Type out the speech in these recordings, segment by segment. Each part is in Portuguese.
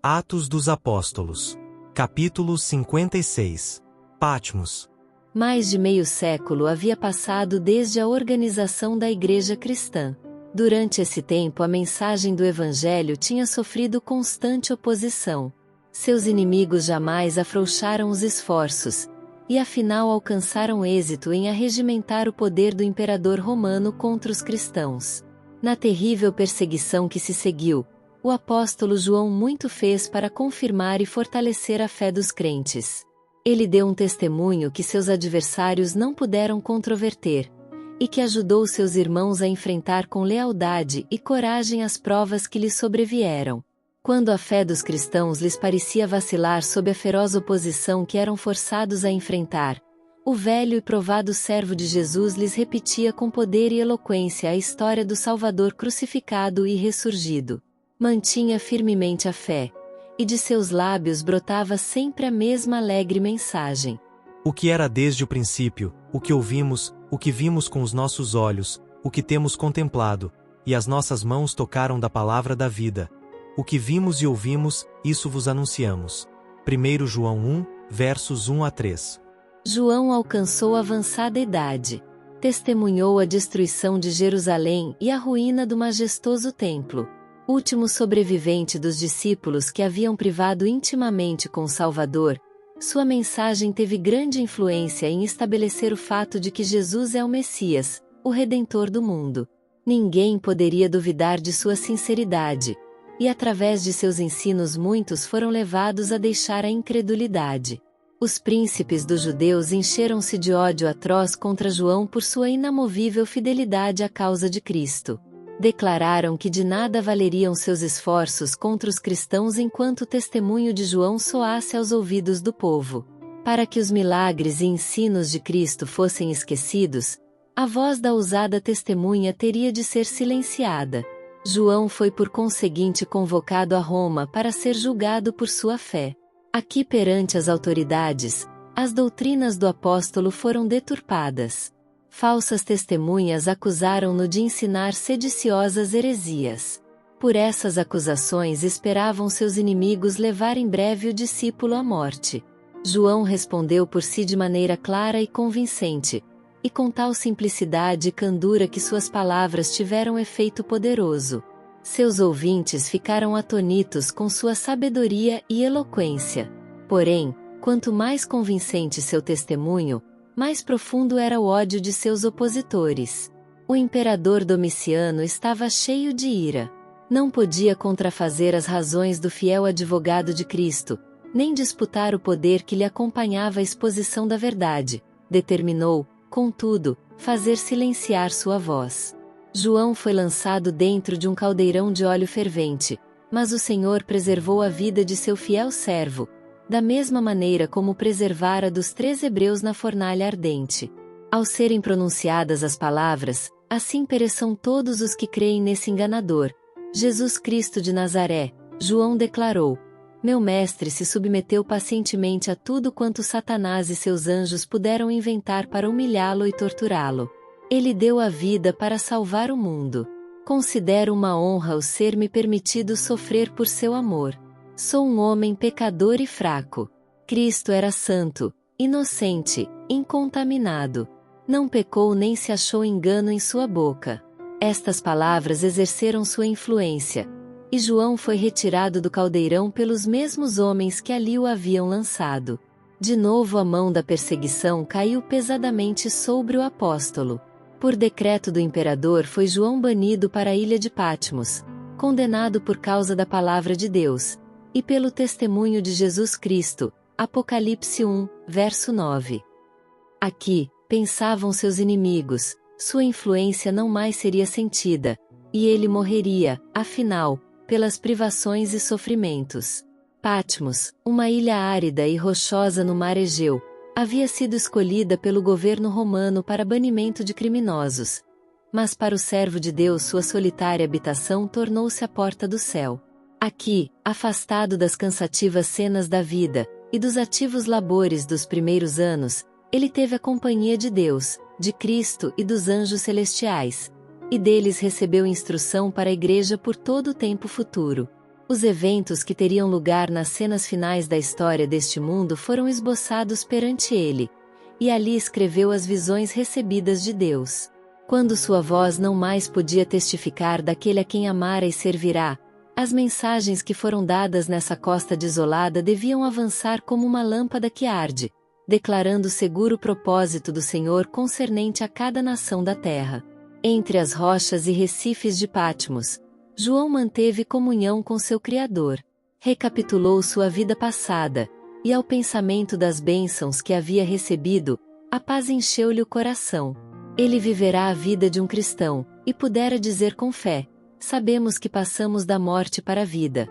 Atos dos Apóstolos. Capítulo 56. Patmos. Mais de meio século havia passado desde a organização da Igreja cristã. Durante esse tempo a mensagem do Evangelho tinha sofrido constante oposição. Seus inimigos jamais afrouxaram os esforços, e afinal alcançaram êxito em arregimentar o poder do imperador romano contra os cristãos. Na terrível perseguição que se seguiu, o apóstolo João muito fez para confirmar e fortalecer a fé dos crentes. Ele deu um testemunho que seus adversários não puderam controverter, e que ajudou seus irmãos a enfrentar com lealdade e coragem as provas que lhes sobrevieram. Quando a fé dos cristãos lhes parecia vacilar sob a feroz oposição que eram forçados a enfrentar, o velho e provado servo de Jesus lhes repetia com poder e eloquência a história do Salvador crucificado e ressurgido. Mantinha firmemente a fé, e de seus lábios brotava sempre a mesma alegre mensagem. O que era desde o princípio, o que ouvimos, o que vimos com os nossos olhos, o que temos contemplado, e as nossas mãos tocaram da palavra da vida. O que vimos e ouvimos, isso vos anunciamos. 1 João 1, versos 1 a 3. João alcançou avançada idade. Testemunhou a destruição de Jerusalém e a ruína do majestoso templo. Último sobrevivente dos discípulos que haviam privado intimamente com o Salvador, sua mensagem teve grande influência em estabelecer o fato de que Jesus é o Messias, o Redentor do mundo. Ninguém poderia duvidar de sua sinceridade, e através de seus ensinos muitos foram levados a deixar a incredulidade. Os príncipes dos judeus encheram-se de ódio atroz contra João por sua inamovível fidelidade à causa de Cristo. Declararam que de nada valeriam seus esforços contra os cristãos enquanto o testemunho de João soasse aos ouvidos do povo. Para que os milagres e ensinos de Cristo fossem esquecidos, a voz da ousada testemunha teria de ser silenciada. João foi por conseguinte convocado a Roma para ser julgado por sua fé. Aqui perante as autoridades, as doutrinas do apóstolo foram deturpadas. Falsas testemunhas acusaram-no de ensinar sediciosas heresias. Por essas acusações esperavam seus inimigos levar em breve o discípulo à morte. João respondeu por si de maneira clara e convincente, e com tal simplicidade e candura que suas palavras tiveram efeito poderoso. Seus ouvintes ficaram atonitos com sua sabedoria e eloquência. Porém, quanto mais convincente seu testemunho, mais profundo era o ódio de seus opositores. O imperador Domiciano estava cheio de ira. Não podia contrafazer as razões do fiel advogado de Cristo, nem disputar o poder que lhe acompanhava a exposição da verdade. Determinou, contudo, fazer silenciar sua voz. João foi lançado dentro de um caldeirão de óleo fervente, mas o Senhor preservou a vida de seu fiel servo, da mesma maneira como preservara dos 3 hebreus na fornalha ardente. Ao serem pronunciadas as palavras, assim pereçam todos os que creem nesse enganador, Jesus Cristo de Nazaré, João declarou: meu mestre se submeteu pacientemente a tudo quanto Satanás e seus anjos puderam inventar para humilhá-lo e torturá-lo. Ele deu a vida para salvar o mundo. Considero uma honra o ser-me permitido sofrer por seu amor. Sou um homem pecador e fraco. Cristo era santo, inocente, incontaminado. Não pecou nem se achou engano em sua boca. Estas palavras exerceram sua influência, e João foi retirado do caldeirão pelos mesmos homens que ali o haviam lançado. De novo a mão da perseguição caiu pesadamente sobre o apóstolo. Por decreto do imperador foi João banido para a ilha de Patmos, condenado por causa da palavra de Deus, e pelo testemunho de Jesus Cristo. Apocalipse 1, verso 9. Aqui, pensavam seus inimigos, sua influência não mais seria sentida, e ele morreria, afinal, pelas privações e sofrimentos. Patmos, uma ilha árida e rochosa no mar Egeu, havia sido escolhida pelo governo romano para banimento de criminosos. Mas para o servo de Deus sua solitária habitação tornou-se a porta do céu. Aqui, afastado das cansativas cenas da vida, e dos ativos labores dos primeiros anos, ele teve a companhia de Deus, de Cristo e dos anjos celestiais, e deles recebeu instrução para a igreja por todo o tempo futuro. Os eventos que teriam lugar nas cenas finais da história deste mundo foram esboçados perante ele, e ali escreveu as visões recebidas de Deus. Quando sua voz não mais podia testificar daquele a quem amara e servirá, as mensagens que foram dadas nessa costa desolada deviam avançar como uma lâmpada que arde, declarando o seguro propósito do Senhor concernente a cada nação da terra. Entre as rochas e recifes de Patmos, João manteve comunhão com seu Criador, recapitulou sua vida passada, e ao pensamento das bênçãos que havia recebido, a paz encheu-lhe o coração. Ele viverá a vida de um cristão, e pudera dizer com fé: sabemos que passamos da morte para a vida.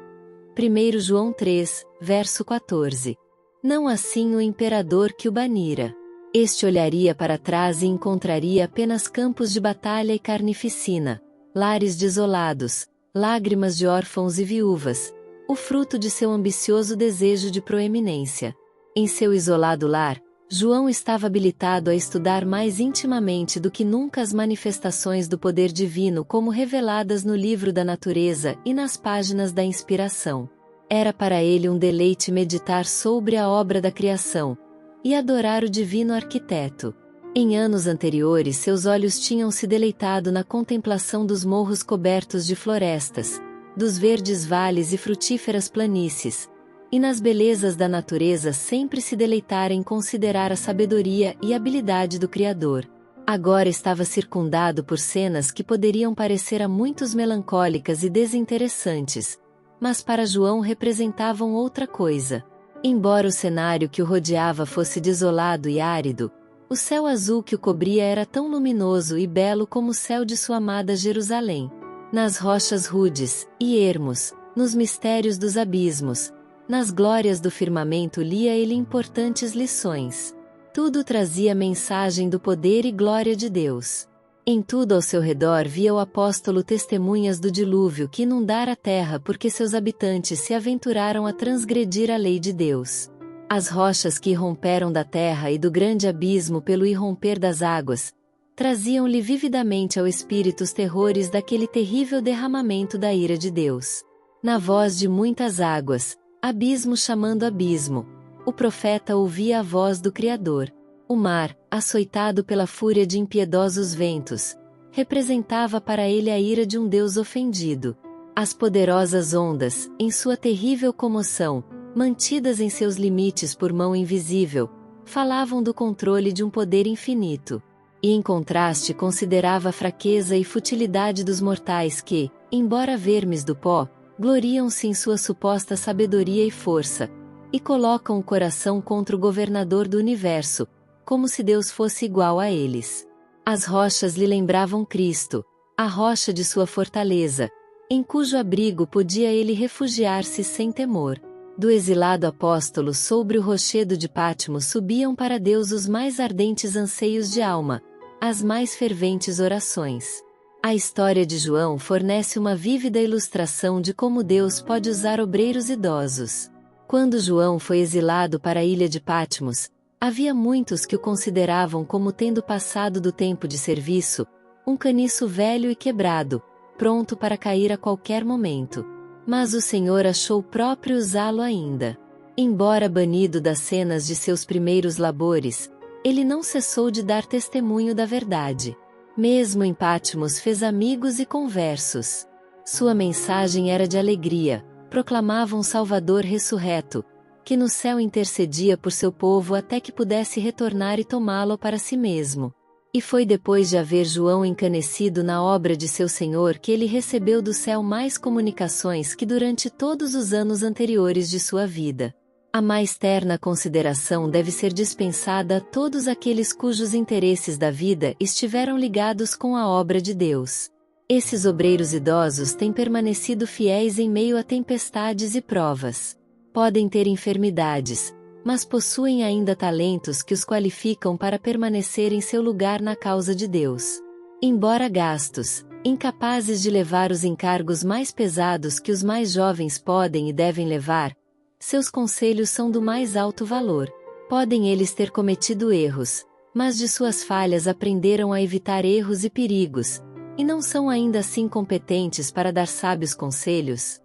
1 João 3, verso 14. Não assim o imperador que o banira. Este olharia para trás e encontraria apenas campos de batalha e carnificina, lares desolados, lágrimas de órfãos e viúvas, o fruto de seu ambicioso desejo de proeminência. Em seu isolado lar, João estava habilitado a estudar mais intimamente do que nunca as manifestações do poder divino como reveladas no livro da natureza e nas páginas da inspiração. Era para ele um deleite meditar sobre a obra da criação e adorar o divino arquiteto. Em anos anteriores seus olhos tinham se deleitado na contemplação dos morros cobertos de florestas, dos verdes vales e frutíferas planícies, e nas belezas da natureza sempre se deleitara em considerar a sabedoria e habilidade do Criador. Agora estava circundado por cenas que poderiam parecer a muitos melancólicas e desinteressantes, mas para João representavam outra coisa. Embora o cenário que o rodeava fosse desolado e árido, o céu azul que o cobria era tão luminoso e belo como o céu de sua amada Jerusalém. Nas rochas rudes e ermos, nos mistérios dos abismos, nas glórias do firmamento lia ele importantes lições. Tudo trazia mensagem do poder e glória de Deus. Em tudo ao seu redor via o apóstolo testemunhas do dilúvio que inundara a terra porque seus habitantes se aventuraram a transgredir a lei de Deus. As rochas que irromperam da terra e do grande abismo pelo irromper das águas, traziam-lhe vividamente ao espírito os terrores daquele terrível derramamento da ira de Deus. Na voz de muitas águas, abismo chamando abismo, o profeta ouvia a voz do Criador. O mar, açoitado pela fúria de impiedosos ventos, representava para ele a ira de um Deus ofendido. As poderosas ondas, em sua terrível comoção, mantidas em seus limites por mão invisível, falavam do controle de um poder infinito. E em contraste considerava a fraqueza e futilidade dos mortais que, embora vermes do pó, gloriam-se em sua suposta sabedoria e força, e colocam o coração contra o governador do universo, como se Deus fosse igual a eles. As rochas lhe lembravam Cristo, a rocha de sua fortaleza, em cujo abrigo podia ele refugiar-se sem temor. Do exilado apóstolo sobre o rochedo de Patmos subiam para Deus os mais ardentes anseios de alma, as mais ferventes orações. A história de João fornece uma vívida ilustração de como Deus pode usar obreiros idosos. Quando João foi exilado para a ilha de Patmos, havia muitos que o consideravam como tendo passado do tempo de serviço, um caniço velho e quebrado, pronto para cair a qualquer momento. Mas o Senhor achou próprio usá-lo ainda. Embora banido das cenas de seus primeiros labores, ele não cessou de dar testemunho da verdade. Mesmo em Patmos fez amigos e conversos. Sua mensagem era de alegria, proclamava um Salvador ressurreto, que no céu intercedia por seu povo até que pudesse retornar e tomá-lo para si mesmo. E foi depois de haver João encanecido na obra de seu Senhor que ele recebeu do céu mais comunicações que durante todos os anos anteriores de sua vida. A mais terna consideração deve ser dispensada a todos aqueles cujos interesses da vida estiveram ligados com a obra de Deus. Esses obreiros idosos têm permanecido fiéis em meio a tempestades e provas. Podem ter enfermidades, mas possuem ainda talentos que os qualificam para permanecer em seu lugar na causa de Deus. Embora gastos, incapazes de levar os encargos mais pesados que os mais jovens podem e devem levar, seus conselhos são do mais alto valor. Podem eles ter cometido erros, mas de suas falhas aprenderam a evitar erros e perigos, e não são ainda assim competentes para dar sábios conselhos?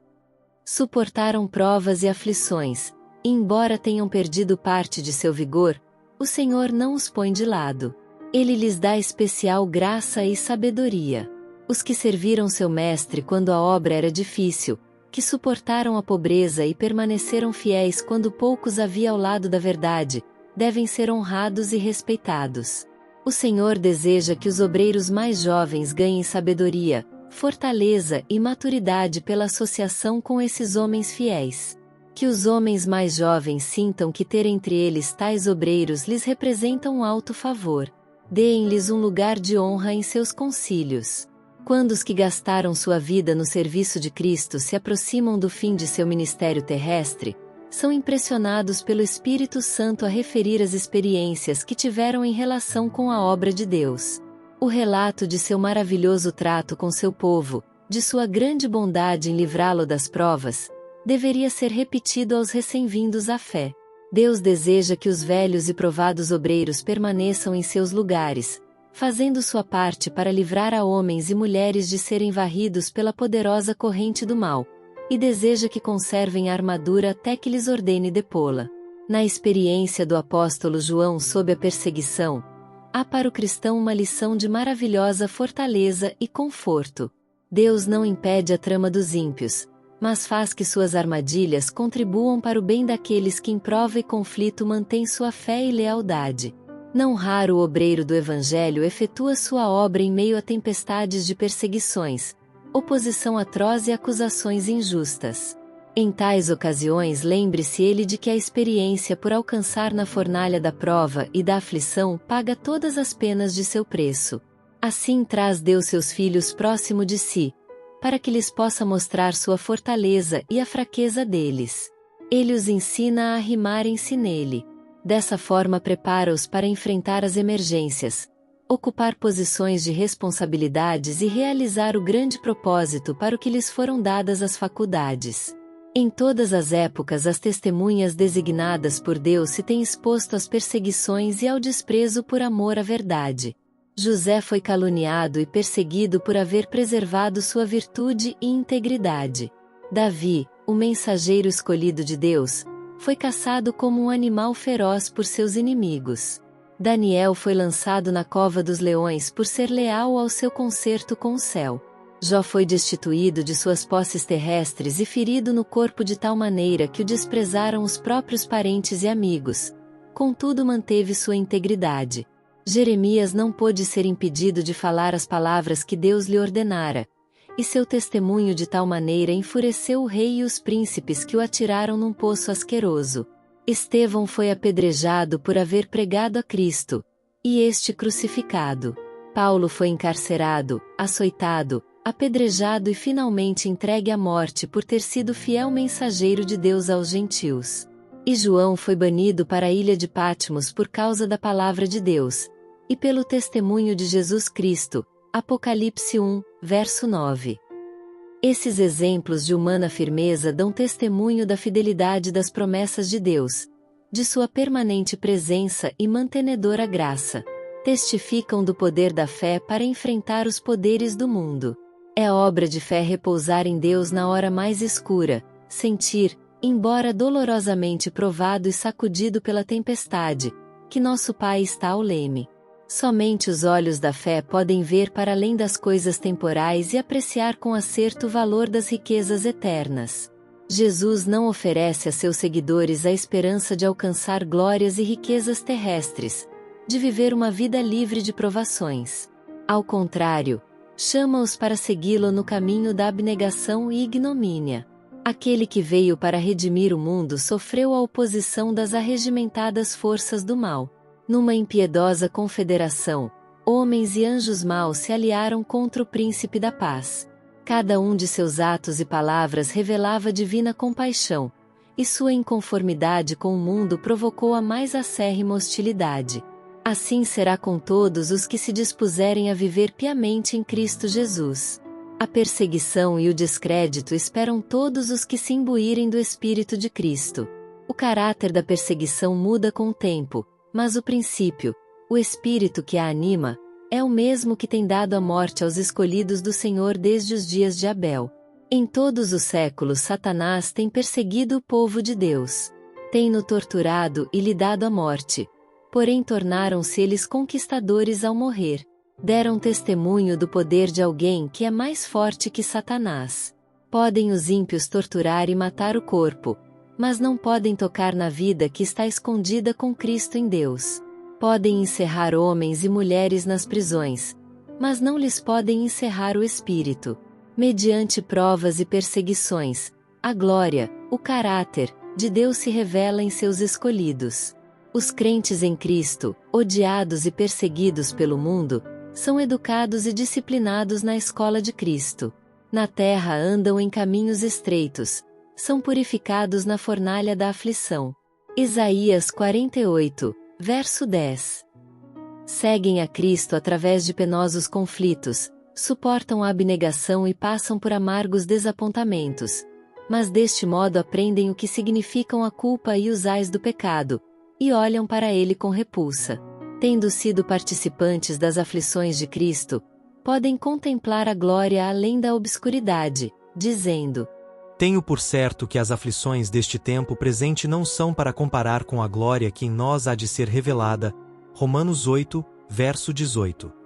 Suportaram provas e aflições, e embora tenham perdido parte de seu vigor, o Senhor não os põe de lado. Ele lhes dá especial graça e sabedoria. Os que serviram seu mestre quando a obra era difícil, que suportaram a pobreza e permaneceram fiéis quando poucos havia ao lado da verdade, devem ser honrados e respeitados. O Senhor deseja que os obreiros mais jovens ganhem sabedoria, fortaleza e maturidade pela associação com esses homens fiéis. Que os homens mais jovens sintam que ter entre eles tais obreiros lhes representa um alto favor. Deem-lhes um lugar de honra em seus concílios. Quando os que gastaram sua vida no serviço de Cristo se aproximam do fim de seu ministério terrestre, são impressionados pelo Espírito Santo a referir as experiências que tiveram em relação com a obra de Deus. O relato de seu maravilhoso trato com seu povo, de sua grande bondade em livrá-lo das provas, deveria ser repetido aos recém-vindos à fé. Deus deseja que os velhos e provados obreiros permaneçam em seus lugares, fazendo sua parte para livrar a homens e mulheres de serem varridos pela poderosa corrente do mal, e deseja que conservem a armadura até que lhes ordene depô-la. Na experiência do apóstolo João sob a perseguição, há para o cristão uma lição de maravilhosa fortaleza e conforto. Deus não impede a trama dos ímpios, mas faz que suas armadilhas contribuam para o bem daqueles que em prova e conflito mantêm sua fé e lealdade. Não raro o obreiro do Evangelho efetua sua obra em meio a tempestades de perseguições, oposição atroz e acusações injustas. Em tais ocasiões lembre-se ele de que a experiência por alcançar na fornalha da prova e da aflição paga todas as penas de seu preço. Assim traz Deus seus filhos próximo de si, para que lhes possa mostrar sua fortaleza e a fraqueza deles. Ele os ensina a arrimarem-se nele. Dessa forma prepara-os para enfrentar as emergências, ocupar posições de responsabilidades e realizar o grande propósito para o que lhes foram dadas as faculdades. Em todas as épocas as testemunhas designadas por Deus se têm exposto às perseguições e ao desprezo por amor à verdade. José foi caluniado e perseguido por haver preservado sua virtude e integridade. Davi, o mensageiro escolhido de Deus, foi caçado como um animal feroz por seus inimigos. Daniel foi lançado na cova dos leões por ser leal ao seu concerto com o céu. Jó foi destituído de suas posses terrestres e ferido no corpo de tal maneira que o desprezaram os próprios parentes e amigos. Contudo manteve sua integridade. Jeremias não pôde ser impedido de falar as palavras que Deus lhe ordenara, e seu testemunho de tal maneira enfureceu o rei e os príncipes que o atiraram num poço asqueroso. Estevão foi apedrejado por haver pregado a Cristo, e este crucificado. Paulo foi encarcerado, açoitado, apedrejado e finalmente entregue à morte por ter sido fiel mensageiro de Deus aos gentios. E João foi banido para a ilha de Patmos por causa da palavra de Deus, e pelo testemunho de Jesus Cristo. Apocalipse 1, verso 9. Esses exemplos de humana firmeza dão testemunho da fidelidade das promessas de Deus, de sua permanente presença e mantenedora graça. Testificam do poder da fé para enfrentar os poderes do mundo. É obra de fé repousar em Deus na hora mais escura, sentir, embora dolorosamente provado e sacudido pela tempestade, que nosso Pai está ao leme. Somente os olhos da fé podem ver para além das coisas temporais e apreciar com acerto o valor das riquezas eternas. Jesus não oferece a seus seguidores a esperança de alcançar glórias e riquezas terrestres, de viver uma vida livre de provações. Ao contrário, chama-os para segui-lo no caminho da abnegação e ignomínia. Aquele que veio para redimir o mundo sofreu a oposição das arregimentadas forças do mal. Numa impiedosa confederação, homens e anjos maus se aliaram contra o príncipe da paz. Cada um de seus atos e palavras revelava divina compaixão, e sua inconformidade com o mundo provocou a mais acérrima hostilidade. Assim será com todos os que se dispuserem a viver piamente em Cristo Jesus. A perseguição e o descrédito esperam todos os que se imbuírem do Espírito de Cristo. O caráter da perseguição muda com o tempo, mas o princípio, o espírito que a anima, é o mesmo que tem dado a morte aos escolhidos do Senhor desde os dias de Abel. Em todos os séculos Satanás tem perseguido o povo de Deus. Tem-no torturado e lhe dado a morte. Porém tornaram-se eles conquistadores ao morrer. Deram testemunho do poder de alguém que é mais forte que Satanás. Podem os ímpios torturar e matar o corpo, mas não podem tocar na vida que está escondida com Cristo em Deus. Podem encerrar homens e mulheres nas prisões, mas não lhes podem encerrar o espírito. Mediante provas e perseguições, a glória, o caráter de Deus se revela em seus escolhidos. Os crentes em Cristo, odiados e perseguidos pelo mundo, são educados e disciplinados na escola de Cristo. Na terra andam em caminhos estreitos, são purificados na fornalha da aflição. Isaías 48, verso 10. Seguem a Cristo através de penosos conflitos, suportam a abnegação e passam por amargos desapontamentos. Mas deste modo aprendem o que significam a culpa e os ais do pecado, e olham para ele com repulsa. Tendo sido participantes das aflições de Cristo, podem contemplar a glória além da obscuridade, dizendo: Tenho por certo que as aflições deste tempo presente não são para comparar com a glória que em nós há de ser revelada. Romanos 8, verso 18.